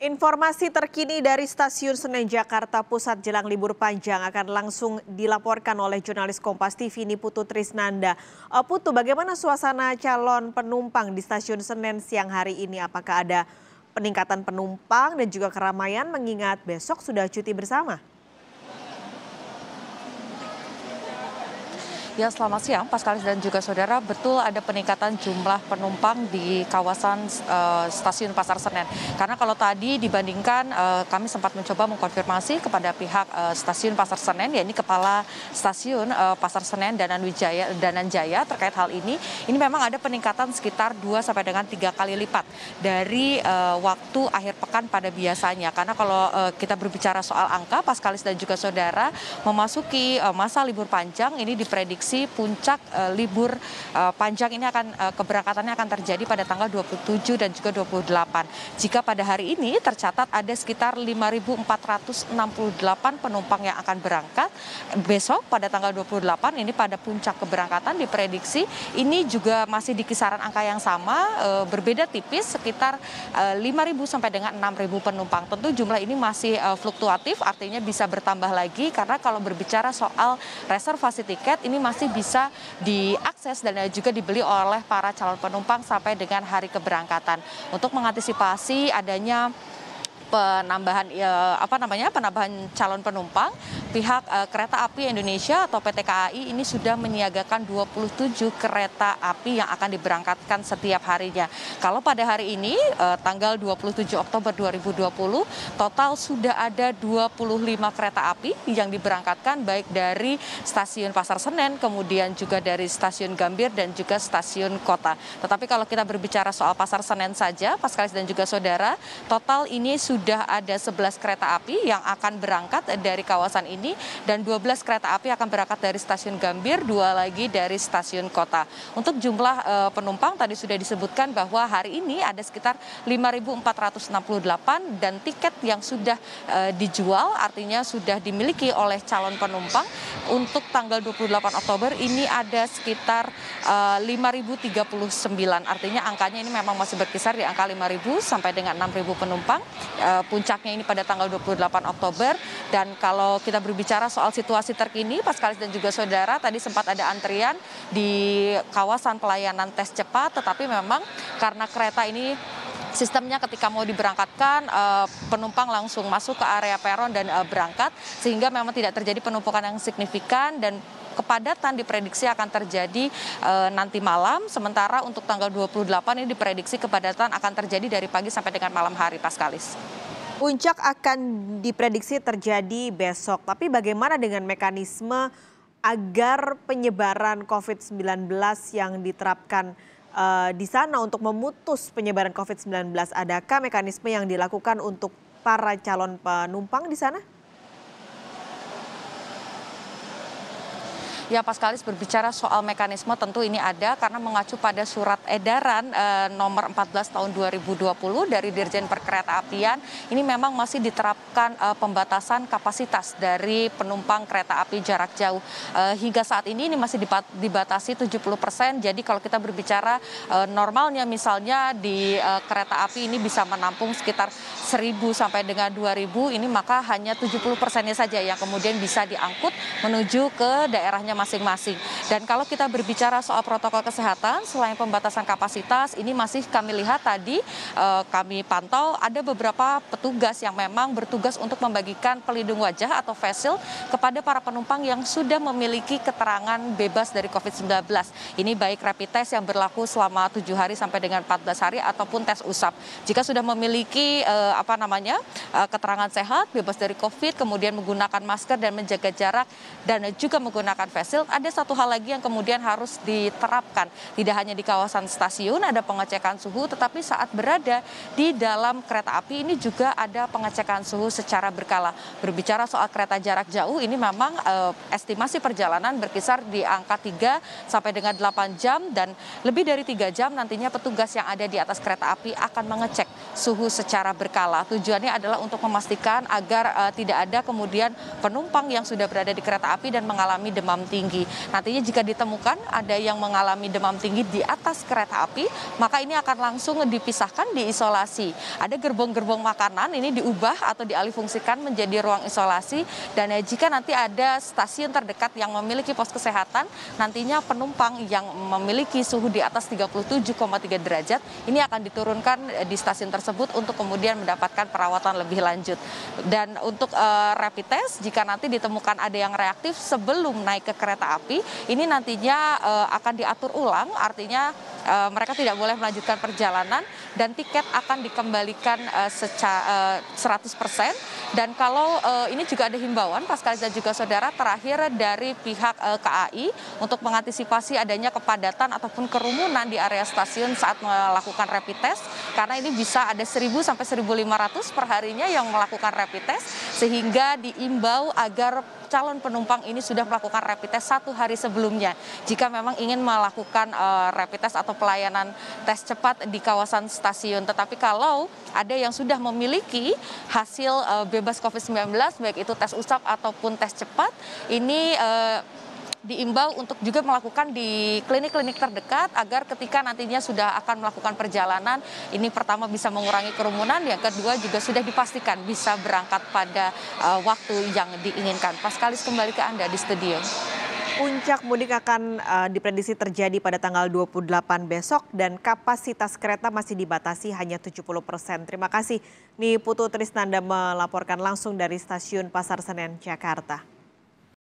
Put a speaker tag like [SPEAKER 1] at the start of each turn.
[SPEAKER 1] Informasi terkini dari Stasiun Senen Jakarta Pusat jelang libur panjang akan langsung dilaporkan oleh jurnalis Kompas TV ini Putu Trisnanda. Putu, bagaimana suasana calon penumpang di Stasiun Senen siang hari ini? Apakah ada peningkatan penumpang dan juga keramaian mengingat besok sudah cuti bersama?
[SPEAKER 2] Ya, selamat siang, Paskalis dan juga saudara. Betul ada peningkatan jumlah penumpang di kawasan stasiun Pasar Senen. Karena kalau tadi dibandingkan kami sempat mencoba mengkonfirmasi kepada pihak stasiun Pasar Senen, yakni Kepala Stasiun Pasar Senen Dananjaya terkait hal ini. Ini memang ada peningkatan sekitar 2 sampai dengan 3 kali lipat dari waktu akhir pekan pada biasanya. Karena kalau kita berbicara soal angka, Paskalis dan juga saudara, memasuki masa libur panjang ini diprediksi puncak libur panjang ini keberangkatannya akan terjadi pada tanggal 27 dan juga 28. Jika pada hari ini tercatat ada sekitar 5.468 penumpang yang akan berangkat, besok pada tanggal 28 ini pada puncak keberangkatan diprediksi ini juga masih di kisaran angka yang sama, berbeda tipis sekitar 5.000 sampai dengan 6.000 penumpang. Tentu jumlah ini masih fluktuatif, artinya bisa bertambah lagi karena kalau berbicara soal reservasi tiket ini masih bisa diakses dan juga dibeli oleh para calon penumpang sampai dengan hari keberangkatan. Untuk mengantisipasi adanya penambahan calon penumpang, pihak Kereta Api Indonesia atau PT KAI ini sudah menyiagakan 27 kereta api yang akan diberangkatkan setiap harinya. Kalau pada hari ini tanggal 27 Oktober 2020 total sudah ada 25 kereta api yang diberangkatkan baik dari stasiun Pasar Senen, kemudian juga dari stasiun Gambir dan juga stasiun Kota. Tetapi kalau kita berbicara soal Pasar Senen saja, Paskalis dan juga saudara, total ini sudah ada 11 kereta api yang akan berangkat dari kawasan ini dan 12 kereta api akan berangkat dari stasiun Gambir, 2 lagi dari stasiun Kota. Untuk jumlah penumpang tadi sudah disebutkan bahwa hari ini ada sekitar 5.468 dan tiket yang sudah dijual artinya sudah dimiliki oleh calon penumpang untuk tanggal 28 Oktober ini ada sekitar 5.039. Artinya angkanya ini memang masih berkisar di angka 5.000 sampai dengan 6.000 penumpang. Puncaknya ini pada tanggal 28 Oktober. Dan kalau kita berbicara soal situasi terkini, Paskalis dan juga saudara, tadi sempat ada antrian di kawasan pelayanan tes cepat, tetapi memang karena kereta ini sistemnya ketika mau diberangkatkan, penumpang langsung masuk ke area peron dan berangkat, sehingga memang tidak terjadi penumpukan yang signifikan dan kepadatan diprediksi akan terjadi nanti malam, sementara untuk tanggal 28 ini diprediksi kepadatan akan terjadi dari pagi sampai dengan malam hari, Paskalis.
[SPEAKER 1] Puncak akan diprediksi terjadi besok, tapi bagaimana dengan mekanisme agar penyebaran COVID-19 yang diterapkan di sana untuk memutus penyebaran COVID-19? Adakah mekanisme yang dilakukan untuk para calon penumpang di sana?
[SPEAKER 2] Ya, Paskalis, berbicara soal mekanisme tentu ini ada karena mengacu pada surat edaran nomor 14 tahun 2020 dari Dirjen Perkeretaapian, ini memang masih diterapkan pembatasan kapasitas dari penumpang kereta api jarak jauh. Hingga saat ini masih dibatasi 70%, jadi kalau kita berbicara normalnya misalnya di kereta api ini bisa menampung sekitar 1.000 sampai dengan 2.000, ini maka hanya 70%-nya saja yang kemudian bisa diangkut menuju ke daerahnya masing-masing. Dan kalau kita berbicara soal protokol kesehatan, selain pembatasan kapasitas, ini masih kami lihat tadi, kami pantau ada beberapa petugas yang memang bertugas untuk membagikan pelindung wajah atau face shield kepada para penumpang yang sudah memiliki keterangan bebas dari COVID-19. Ini baik rapid test yang berlaku selama 7 hari sampai dengan 14 hari ataupun tes usap. Jika sudah memiliki keterangan sehat, bebas dari COVID, kemudian menggunakan masker dan menjaga jarak dan juga menggunakan face shield, ada satu hal lagi yang kemudian harus diterapkan. Tidak hanya di kawasan stasiun ada pengecekan suhu, tetapi saat berada di dalam kereta api ini juga ada pengecekan suhu secara berkala. Berbicara soal kereta jarak jauh, ini memang estimasi perjalanan berkisar di angka 3 sampai dengan 8 jam dan lebih dari 3 jam nantinya petugas yang ada di atas kereta api akan mengecek suhu secara berkala. berkala. Tujuannya adalah untuk memastikan agar tidak ada kemudian penumpang yang sudah berada di kereta api dan mengalami demam tinggi. Nantinya jika ditemukan ada yang mengalami demam tinggi di atas kereta api, maka ini akan langsung dipisahkan, diisolasi. Ada gerbong-gerbong makanan ini diubah atau dialihfungsikan menjadi ruang isolasi, dan jika nanti ada stasiun terdekat yang memiliki pos kesehatan, nantinya penumpang yang memiliki suhu di atas 37,3 derajat ini akan diturunkan di stasiun tersebut untuk kemudian mendapatkan perawatan lebih lanjut. Dan untuk rapid test, jika nanti ditemukan ada yang reaktif sebelum naik ke kereta api, ini nantinya akan diatur ulang, artinya mereka tidak boleh melanjutkan perjalanan dan tiket akan dikembalikan secara 100%. Dan kalau ini juga ada himbauan, Paskalis dan juga saudara, terakhir dari pihak KAI untuk mengantisipasi adanya kepadatan ataupun kerumunan di area stasiun saat melakukan rapid test, karena ini bisa ada 1.000 sampai 1.500 per harinya yang melakukan rapid test, sehingga diimbau agar calon penumpang ini sudah melakukan rapid test 1 hari sebelumnya jika memang ingin melakukan rapid test atau pelayanan tes cepat di kawasan stasiun. Tetapi kalau ada yang sudah memiliki hasil bebas COVID-19, baik itu tes usap ataupun tes cepat, ini diimbau untuk juga melakukan di klinik-klinik terdekat agar ketika nantinya sudah akan melakukan perjalanan, ini pertama bisa mengurangi kerumunan, yang kedua juga sudah dipastikan bisa berangkat pada waktu yang diinginkan. Paskalis, kembali ke Anda di studio.
[SPEAKER 1] Puncak mudik akan diprediksi terjadi pada tanggal 28 besok dan kapasitas kereta masih dibatasi hanya 70%. Terima kasih. Niputu Trisnanda melaporkan langsung dari Stasiun Pasar Senen, Jakarta.